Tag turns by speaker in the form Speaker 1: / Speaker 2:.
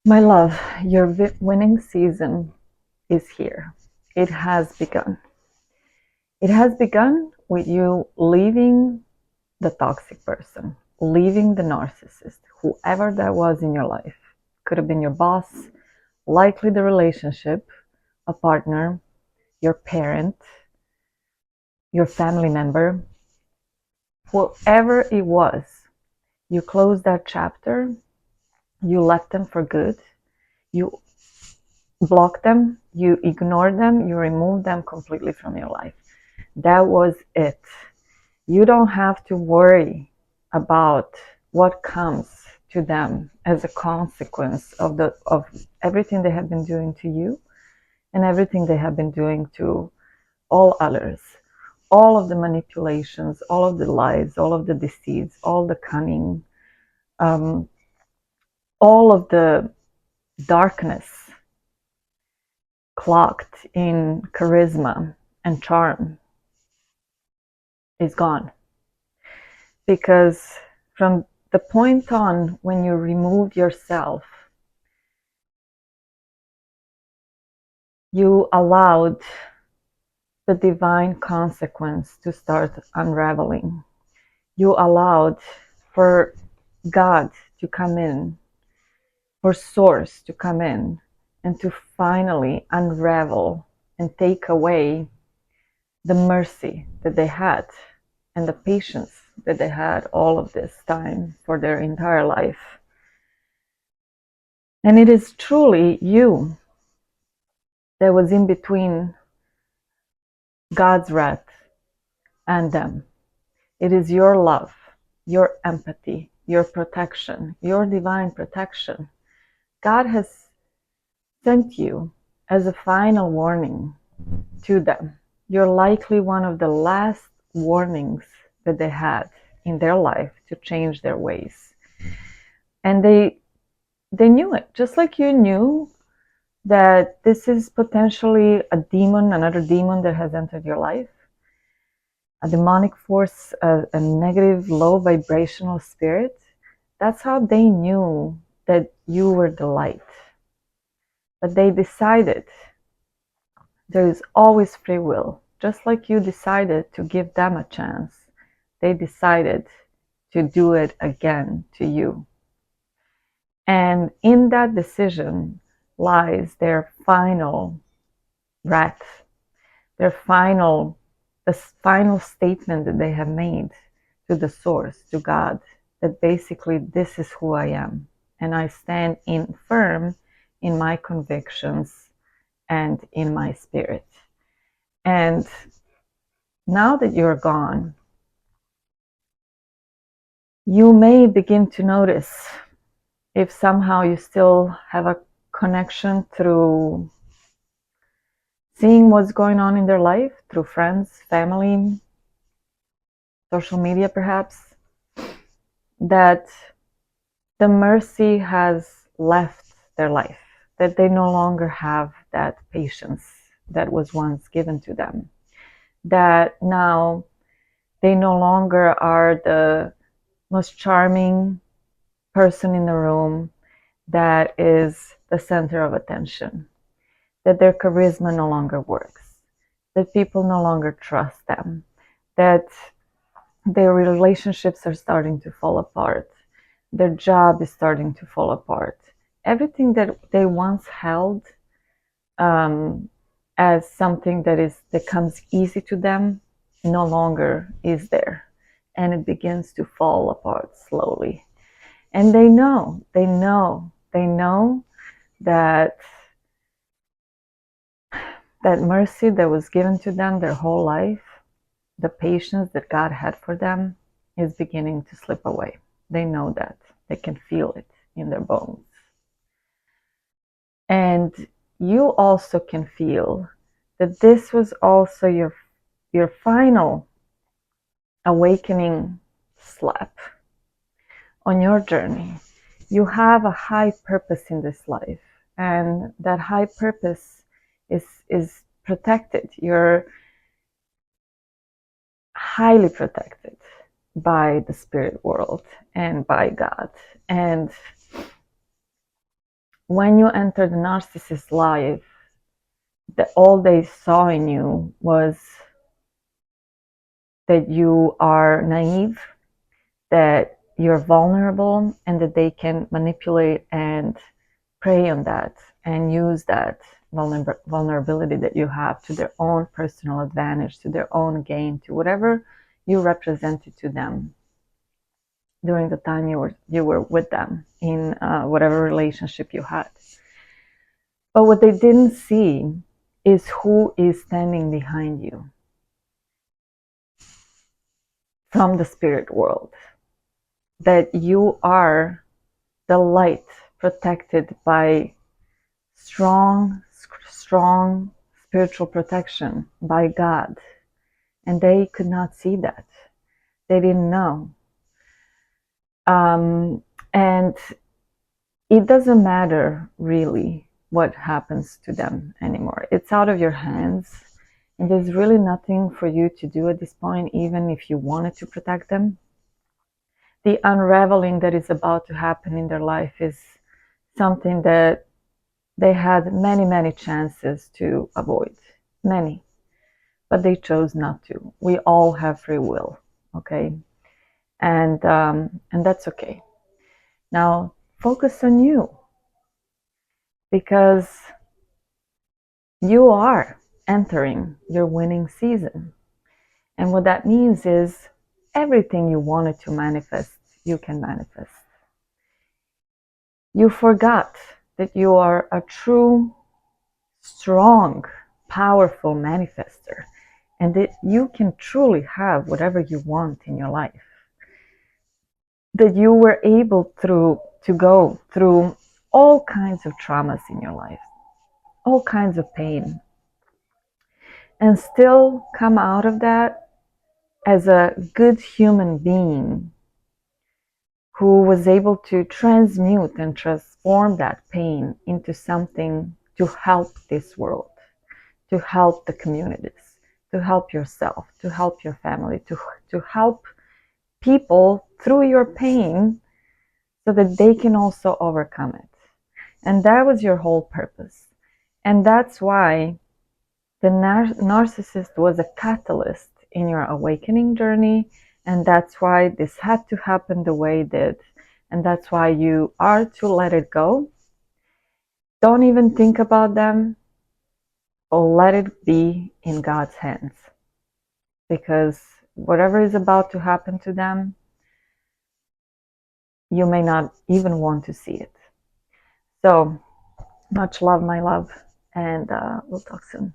Speaker 1: My love, your winning season is here. It has begun. It has begun with you leaving the toxic person, leaving the narcissist, whoever that was in your life. Could have been your boss, likely the relationship, a partner, your parent, your family member, whoever it was. You closed that chapter, you left them for good, you blocked them, you ignored them, you removed them completely from your life. That was it. You don't have to worry about what comes to them as a consequence of everything they have been doing to you and everything they have been doing to all others. All of the manipulations, all of the lies, all of the deceits, all the cunning, um, all of the darkness clocked in charisma and charm is gone. Because from the point on when you remove yourself, you allowed the divine consequence to start unraveling. You allowed for God to come in, for Source to come in, and to finally unravel and take away the mercy that they had and the patience that they had all of this time for their entire life. And it is truly you that was in between God's wrath and them. It is your love, your empathy, your protection, your divine protection. God has sent you as a final warning to them. You're likely one of the last warnings that they had in their life to change their ways. And they knew it, just like you knew that this is potentially a demon, another demon that has entered your life, a demonic force, a negative, low vibrational spirit. That's how they knew that you were the light. But they decided, there is always free will. Just like you decided to give them a chance, they decided to do it again to you. And in that decision lies their final wrath, the final statement that they have made to the source, to God, that basically this is who I am, and I stand in firm in my convictions and in my spirit. And now that you're gone, you may begin to notice if somehow you still have a connection through seeing what's going on in their life, through friends, family, social media perhaps, that the mercy has left their life, that they no longer have that patience that was once given to them, that now they no longer are the most charming person in the room that is the center of attention, that their charisma no longer works, that people no longer trust them, that their relationships are starting to fall apart, their job is starting to fall apart. Everything that they once held as something that comes easy to them no longer is there, and it begins to fall apart slowly. And they know that that mercy that was given to them their whole life, the patience that God had for them, is beginning to slip away. They know that. They can feel it in their bones. And you also can feel that this was also your final awakening slap on your journey. You have a high purpose in this life, and that high purpose is protected. You're highly protected by the spirit world and by God. And When you enter the narcissist life, all they saw in you was that you are naive, that you're vulnerable, and that they can manipulate and prey on that and use that vulnerability that you have to their own personal advantage, to their own gain, to whatever you represented to them during the time you were with them in whatever relationship you had. But what they didn't see is who is standing behind you from the spirit world. That you are the light protected by strong spiritual protection by God. And they could not see that. They didn't know. And it doesn't matter really what happens to them anymore. It's out of your hands. And there's really nothing for you to do at this point, even if you wanted to protect them. The unraveling that is about to happen in their life is something that they had many, many chances to avoid. Many. But they chose not to. We all have free will, okay? And that's okay. Now, focus on you. Because you are entering your winning season. And what that means is everything you wanted to manifest, you can manifest. You forgot that you are a true, strong, powerful manifester, and that you can truly have whatever you want in your life. That you were able to go through all kinds of traumas in your life, all kinds of pain, and still come out of that as a good human being who was able to transmute and transform that pain into something to help this world, to help the communities, to help yourself, to help your family, to help people through your pain so that they can also overcome it. And that was your whole purpose. And that's why the narcissist was a catalyst in your awakening journey. And that's why this had to happen the way it did. And that's why you are to let it go. Don't even think about them, or let it be in God's hands. Because whatever is about to happen to them, you may not even want to see it. So, much love, my love, and we'll talk soon.